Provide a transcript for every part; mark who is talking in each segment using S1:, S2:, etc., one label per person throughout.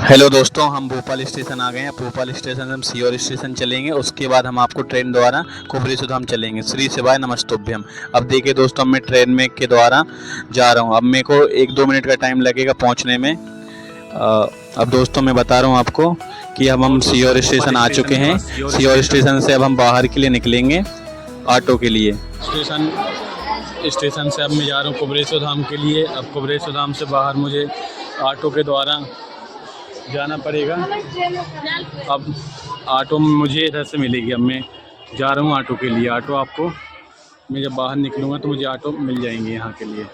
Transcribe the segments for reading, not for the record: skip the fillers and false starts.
S1: Hello दोस्तों, हम Bhopal station आ गए हैं। भोपाल स्टेशन से हम सीहोर स्टेशन चलेंगे। उसके बाद हम आपको ट्रेन द्वारा कुबरी सुधाम चलेंगे। श्री शिवाय नमस्तुभ्यम। अब देखिए दोस्तों, मैं ट्रेन में के द्वारा जा रहा हूँ। अब मेरे को 1-2 मिनट का टाइम लगेगा पहुँचने में। अब दोस्तों मैं बता रहा हूँ आपको कि अब हम सीहोर स्टेशन आ चुके हैं। सीहोर स्टेशन से अब हम बाहर के लिए निकलेंगे ऑटो के लिए। स्टेशन से अब मैं जा रहा हूँ कुबरेश्वर धाम के लिए। अब कुबरेश्वर धाम से बाहर मुझे ऑटो के द्वारा जाना पड़ेगा। अब ऑटो मुझे इधर से मिलेगी। अब मैं जा रहा हूँ ऑटो के लिए। ऑटो आपको मैं जब बाहर निकलूँगा तो मुझे ऑटो मिल जाएंगे यहाँ के लिए।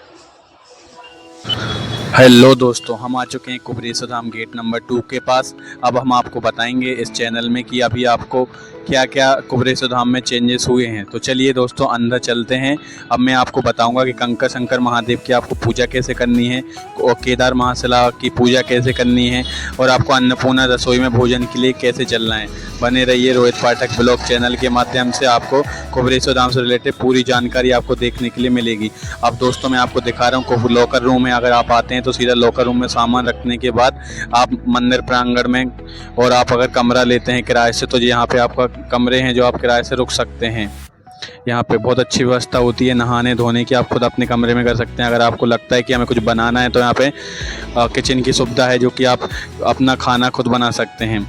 S1: हेलो दोस्तों, हम आ चुके हैं कुबरेश्वर धाम गेट नंबर 2 के पास। अब हम आपको बताएंगे इस चैनल में कि अभी आपको क्या क्या कुबरेश्वर धाम में चेंजेस हुए हैं। तो चलिए दोस्तों अंदर चलते हैं। अब मैं आपको बताऊंगा कि कंकर शंकर महादेव की आपको पूजा कैसे करनी है और केदार महाशिला की पूजा कैसे करनी है और आपको अन्नपूर्णा रसोई में भोजन के लिए कैसे चलना है। बने रहिए रोहित पाठक ब्लॉग चैनल के माध्यम से। आपको कुबरेश्वर धाम से रिलेटेड पूरी जानकारी आपको देखने के लिए मिलेगी। अब दोस्तों मैं आपको दिखा रहा हूँ लॉकर रूम है। अगर आप आते हैं तो सीधा लॉकर रूम में सामान रखने के बाद आप मंदिर प्रांगण में, और आप अगर कमरा लेते हैं किराए से तो यहाँ पे आपका कमरे हैं जो आप किराए से रुक सकते हैं। यहाँ पे बहुत अच्छी व्यवस्था होती है नहाने धोने की। आप खुद अपने कमरे में कर सकते हैं। अगर आपको लगता है कि हमें कुछ बनाना है तो यहाँ पे किचन की सुविधा है जो कि आप अपना खाना खुद बना सकते हैं।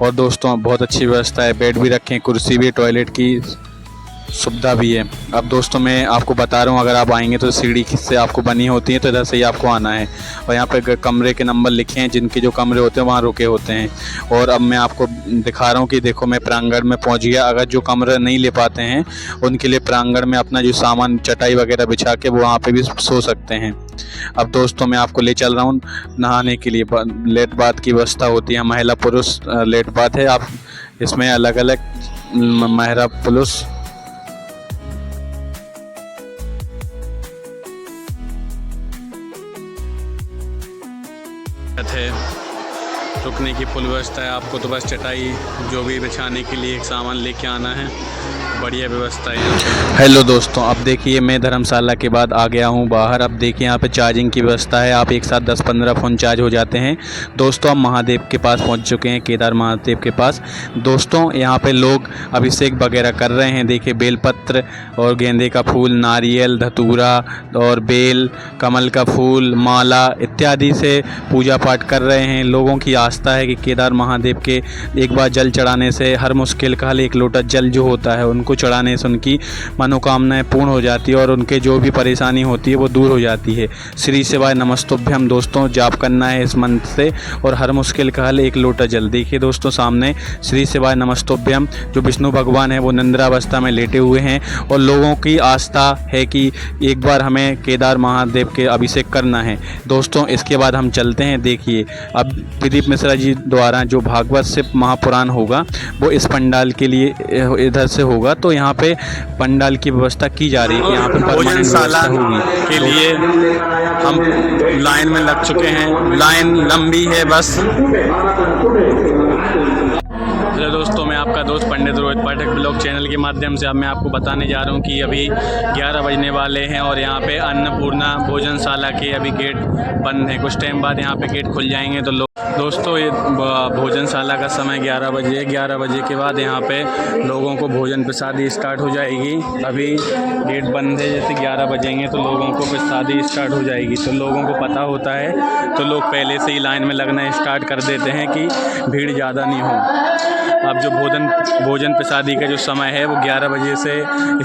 S1: और दोस्तों बहुत अच्छी व्यवस्था है, बेड भी रखे हैं, कुर्सी भी, टॉयलेट की सुविधा भी है। अब दोस्तों मैं आपको बता रहा हूँ, अगर आप आएंगे तो सीढ़ी से आपको बनी होती है तो इधर से ही आपको आना है। और यहाँ पे कमरे के नंबर लिखे हैं, जिनके जो कमरे होते हैं वहाँ रुके होते हैं। और अब मैं आपको दिखा रहा हूँ कि देखो मैं प्रांगण में पहुँच गया। अगर जो कमरा नहीं ले पाते हैं उनके लिए प्रांगण में अपना जो सामान चटाई वगैरह बिछा के वो वहाँ पर भी सो सकते हैं। अब दोस्तों मैं आपको ले चल रहा हूँ नहाने के लिए। लेट बाथ की व्यवस्था होती है, महिला पुरुष लेट बाथ है। आप इसमें अलग अलग महिला पुरुष है। रुकने की फुल व्यवस्था है। आपको तो बस चटाई जो भी बिछाने के लिए एक सामान लेके आना है। बढ़िया व्यवस्था है। हेलो दोस्तों, अब देखिए मैं धर्मशाला के बाद आ गया हूँ बाहर। अब देखिए यहाँ पे चार्जिंग की व्यवस्था है। आप एक साथ 10-15 फ़ोन चार्ज हो जाते हैं। दोस्तों हम महादेव के पास पहुँच चुके हैं, केदार महादेव के पास। दोस्तों यहाँ पे लोग अभिषेक वगैरह कर रहे हैं। देखिए बेलपत्र और गेंदे का फूल, नारियल, धतूरा और बेल, कमल का फूल, माला इत्यादि से पूजा पाठ कर रहे हैं। लोगों की आस्था है कि केदार महादेव के एक बार जल चढ़ाने से हर मुश्किल का हल, एक लोटा जल जो होता है उनको चढ़ाने से उनकी मनोकामनाएं पूर्ण हो जाती है और उनके जो भी परेशानी होती है वो दूर हो जाती है। श्री शिवाय नमस्तुभ्यम दोस्तों जाप करना है इस मंत्र से, और हर मुश्किल का हल, एक लोटा जल। देखिए दोस्तों सामने श्री शिवाय नमस्तुभ्यम जो विष्णु भगवान है वो निंद्रावस्था में लेटे हुए हैं। और लोगों की आस्था है कि एक बार हमें केदार महादेव के अभिषेक करना है। दोस्तों इसके बाद हम चलते हैं। देखिए अब प्रदीप मिश्रा जी द्वारा जो भागवत से महापुराण होगा वो इस पंडाल के लिए इधर से होगा। तो यहाँ पे पंडाल की व्यवस्था की जा रही है कि यहाँ पे भोजनशाला के लिए हम लाइन में लग चुके हैं। लाइन लंबी है बस। हेलो दोस्तों, मैं आपका दोस्त पंडित रोहित पाठक ब्लॉग चैनल के माध्यम से अब मैं आपको बताने जा रहा हूँ कि अभी 11 बजने वाले हैं और यहाँ पे अन्नपूर्णा भोजनशाला के अभी गेट बंद हैं। कुछ टाइम बाद यहाँ पे गेट खुल जाएंगे। तो दोस्तों ये भोजनशाला का समय 11 बजे है। 11 बजे के बाद यहाँ पे लोगों को भोजन प्रसादी स्टार्ट हो जाएगी। अभी गेट बंद है, जैसे 11 बजेंगे तो लोगों को प्रसादी स्टार्ट हो जाएगी। तो लोगों को पता होता है तो लोग पहले से ही लाइन में लगना स्टार्ट कर देते हैं कि भीड़ ज़्यादा नहीं हो। अब जो भोजन प्रसादी का जो समय है वो 11 बजे से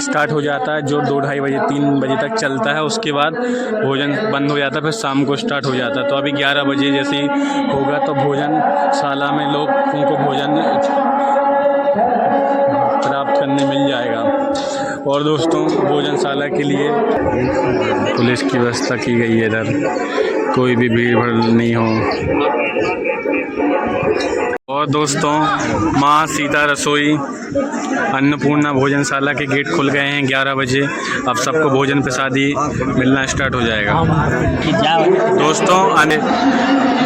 S1: स्टार्ट हो जाता है, जो 2-2:30 बजे 3 बजे तक चलता है। उसके बाद भोजन बंद हो जाता है, फिर शाम को स्टार्ट हो जाता है। तो अभी 11 बजे जैसे ही होगा तो भोजनशाला में लोगों को भोजन प्राप्त करने मिल जाएगा। और दोस्तों भोजनशाला के लिए पुलिस की व्यवस्था की गई है, इधर कोई भी भीड़ भाड़ नहीं हो। और दोस्तों माँ सीता रसोई अन्नपूर्णा भोजनशाला के गेट खुल गए हैं 11 बजे। अब सबको भोजन प्रसादी मिलना स्टार्ट हो जाएगा। दोस्तों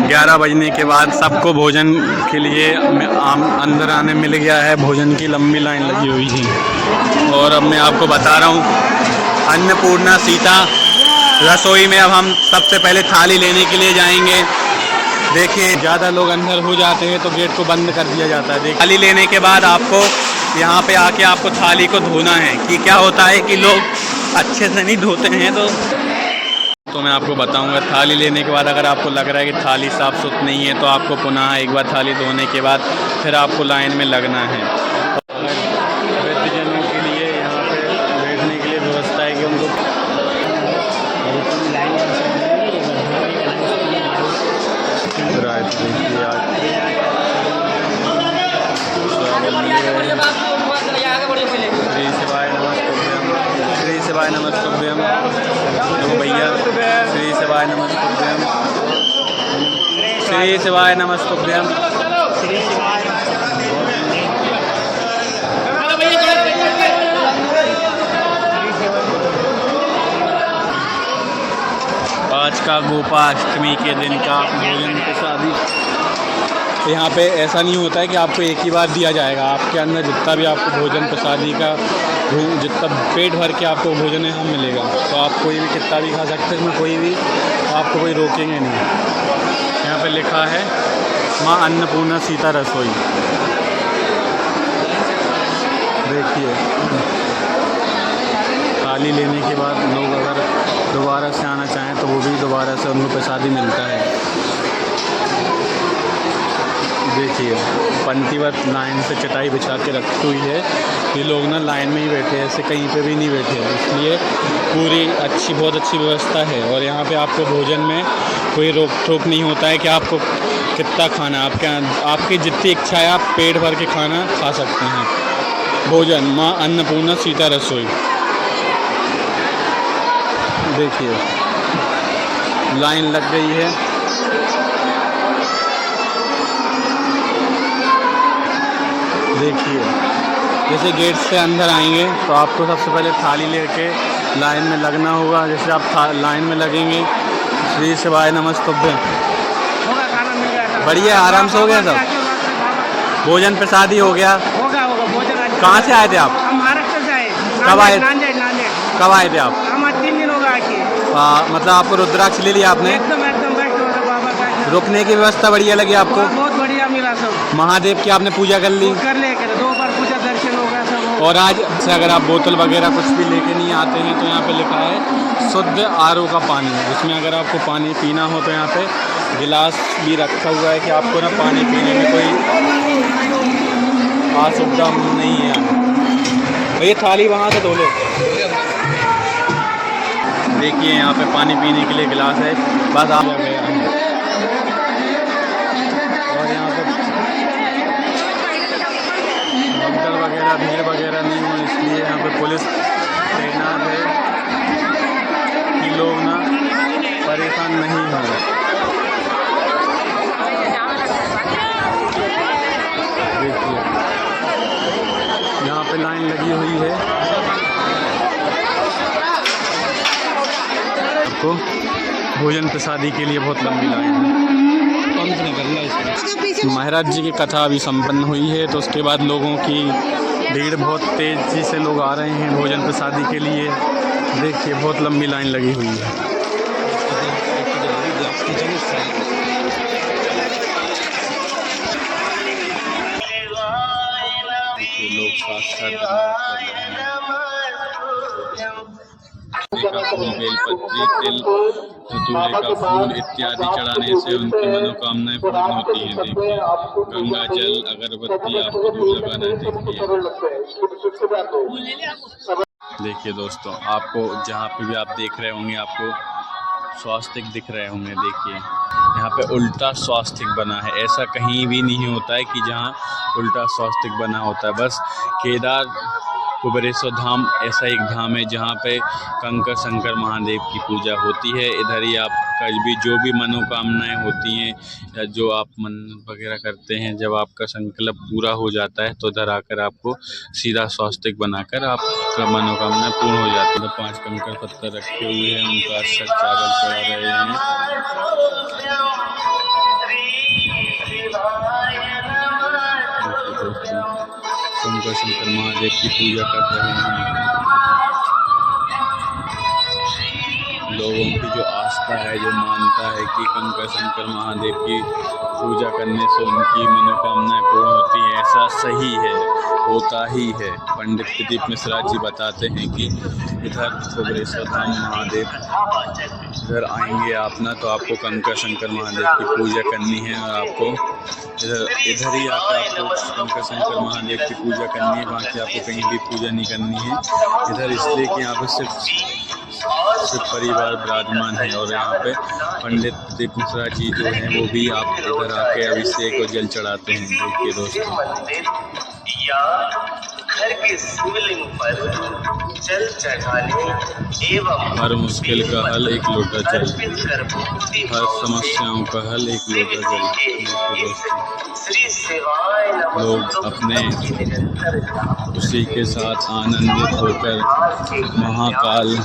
S1: 11 बजने के बाद सबको भोजन के लिए अंदर आने मिल गया है। भोजन की लंबी लाइन लगी हुई थी। और अब मैं आपको बता रहा हूँ अन्नपूर्णा सीता रसोई में अब हम सबसे पहले थाली लेने के लिए जाएंगे। देखिए ज़्यादा लोग अंदर हो जाते हैं तो गेट को बंद कर दिया जाता है। थाली लेने के बाद आपको यहाँ पे आके आपको थाली को धोना है। कि क्या होता है कि लोग अच्छे से नहीं धोते हैं, तो मैं आपको बताऊंगा। थाली लेने के बाद अगर आपको लग रहा है कि थाली साफ़ सुथरी नहीं है तो आपको पुनः एक बार थाली धोने के बाद फिर आपको लाइन में लगना है। वृद्धजनों के लिए यहाँ पे बैठने के लिए व्यवस्था है कि उनको श्री शिवाय नमस्तुभ्यम भैया, श्री शिवाय नमस्तुभ्यम, श्री शिवाय नमस्तुभ्यम। आज का गोपाष्टमी के दिन का भोजन प्रसादी। यहाँ पे ऐसा नहीं होता है कि आपको एक ही बार दिया जाएगा। आपके अंदर जितना भी आपको भोजन प्रसादी का जितना पेट भर के आपको भोजन यहाँ मिलेगा, तो आप कोई भी कितना भी खा सकते हैं, इसमें कोई भी आपको कोई रोकेंगे नहीं। यहाँ पे लिखा है माँ अन्नपूर्णा सीता रसोई। देखिए थाली लेने के बाद लोग अगर दोबारा से आना चाहें तो वो भी दोबारा से उनको प्रसादी मिलता है। देखिए पंक्तिवत लाइन से चटाई बिछा के रखी हुई है। ये लोग ना लाइन में ही बैठे हैं, ऐसे कहीं पे भी नहीं बैठे हैं, इसलिए पूरी बहुत अच्छी व्यवस्था है। और यहाँ पे आपको भोजन में कोई रोक टोक नहीं होता है कि आपको कितना खाना, आपकी जितनी इच्छा है आप पेट भर के खाना खा सकते हैं। भोजन माँ अन्नपूर्णा सीता रसोई। देखिए लाइन लग गई है। देखिए जैसे गेट से अंदर आएंगे तो आपको सबसे पहले थाली लेके लाइन में लगना होगा। जैसे आप लाइन में लगेंगे, श्री शिवाय नमस्तुभ्यम। बढ़िया, आराम से हो गया सब। भोजन प्रसादी हो गया।
S2: होगा भोजन।
S1: कहाँ से आए थे आप?
S2: हम महाराष्ट्र से आए।
S1: कब आए थे आप?
S2: हम 3 दिन होगा आके।
S1: मतलब आपको रुद्राक्ष ले लिया आपने?
S2: एकदम बाबा का।
S1: रुकने की व्यवस्था बढ़िया लगी आपको?
S2: बहुत बढ़िया मिला सब।
S1: महादेव की आपने पूजा कर ली?
S2: कर ले 2 बार पूजा दर्शन हो गया सब।
S1: और आज से अगर आप बोतल वगैरह कुछ भी लेके नहीं आते हैं तो यहाँ पे लिखा है शुद्ध आरओ का पानी, जिसमें अगर आपको पानी पीना हो तो यहाँ पे गिलास भी रखा हुआ है कि आपको ना पानी पीने में कोई असुविधा नहीं है। भैया थाली वहाँ से धो लो। देखिए यहाँ पे पानी पीने के लिए गिलास है, बस आप गया। और यहाँ पे भगदड़ वगैरह भीड़ वगैरह नहीं हो, इसलिए यहाँ पे पुलिस तैनात है कि लोग ना परेशान नहीं हो। देखिए यहाँ पे लाइन लगी हुई है। आपको भोजन प्रसादी के लिए बहुत लंबी लाइन है। महाराज जी की कथा अभी संपन्न हुई है, तो उसके बाद लोगों की भीड़ बहुत तेज़ी से लोग आ रहे हैं भोजन प्रसादी के लिए। देखिए बहुत लंबी लाइन लगी हुई है। लोग साक्षात का फूल, बेलपत्री, तिल, धतूरे का फूल इत्यादि चढ़ाने से उनकी मनोकामनाएं पूर्ण होती हैं। देखिए गंगा जल, अगरबत्ती आपको दूर लगाना है। देखिए दोस्तों, आपको जहाँ पे भी आप देख रहे होंगे आपको स्वास्तिक दिख रहे होंगे। देखिए यहाँ पे उल्टा स्वास्तिक बना है। ऐसा कहीं भी नहीं होता है कि जहाँ उल्टा स्वास्तिक बना होता है। बस केदार कुबेरेश्वर धाम ऐसा एक धाम है जहाँ पे कंकर शंकर महादेव की पूजा होती है। इधर ही आपका भी जो भी मनोकामनाएं होती हैं या जो आप मन वगैरह करते हैं, जब आपका संकल्प पूरा हो जाता है तो इधर आकर आपको सीधा स्वास्तिक बनाकर आपका मनोकामना पूर्ण हो जाती है। 5 कंकर पत्थर रखे हुए हैं, उनका अक्षत चावल चढ़ा रहे हैं। शंकर शंकर महादेव की पूजा कर रहे हैं। लोगों की जो आस्था है, जो मानता है कि कंकर शंकर महादेव की पूजा करने से उनकी मनोकामनाएं पूर्ण होती हैं, ऐसा सही है, होता ही है। पंडित प्रदीप मिश्रा जी बताते हैं कि इधर कुबरेश्वर धाम महादेव इधर आएंगे आप ना, तो आपको कंकर शंकर महादेव की पूजा करनी है और आपको इधर ही आकर आपको कंकर शंकर महादेव की पूजा करनी है। बाकी आपको कहीं भी पूजा नहीं करनी है इधर, इसलिए कि यहाँ पर सिर्फ परिवार विराजमान है। और यहाँ पे पंडित प्रदीप मिश्रा जी जो हैं वो भी आप इधर आके अभिषेक और जल चढ़ाते हैं। देखिए दोस्तों,
S3: या घर के शिवलिंग पर जल चढ़ाने एवं
S1: हर मुश्किल का हल एक लोटा जल,
S3: अर्पित कर
S1: हर समस्याओं का हल एक लोटा जल।
S3: श्री सेवाय नमः
S1: लोग अपने उसी के साथ आनंदित होकर महाकाल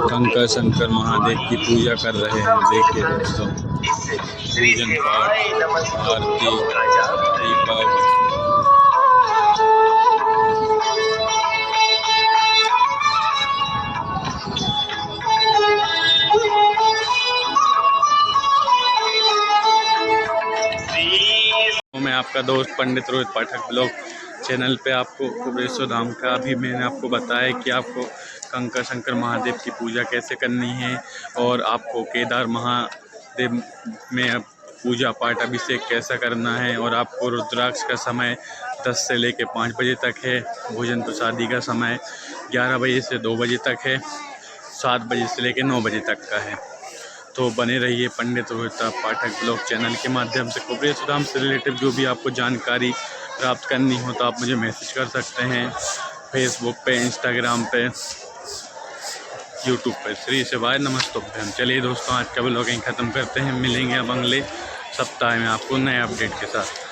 S1: कंकर शंकर महादेव की पूजा कर रहे हैं। देखिए दोस्तों, पूजन पाठ, आरती, दीपक, मैं आपका दोस्त पंडित रोहित पाठक ब्लॉग चैनल पे आपको कुबरेश्वर धाम का अभी मैंने आपको बताया कि आपको कंकर शंकर महादेव की पूजा कैसे करनी है और आपको केदार महादेव में पूजा पाठ अभिषेक कैसा करना है। और आपको रुद्राक्ष का समय 10 से लेकर 5 बजे तक है। भोजन प्रसादी का समय 11 बजे से 2 बजे तक है। 7 बजे से लेकर 9 बजे तक का है। तो बने रहिए पंडित रोहित पाठक ब्लॉग चैनल के माध्यम से। कुबरेश्वर धाम से रिलेटिव जो भी आपको जानकारी प्राप्त करनी हो तो आप मुझे मैसेज कर सकते हैं फेसबुक पे, इंस्टाग्राम पे, यूट्यूब पे। श्री शिवाय नमस्तुभ्यम। चलिए दोस्तों, आज का ब्लॉगिंग ख़त्म करते हैं। मिलेंगे अब अगले सप्ताह में आपको नए अपडेट के साथ।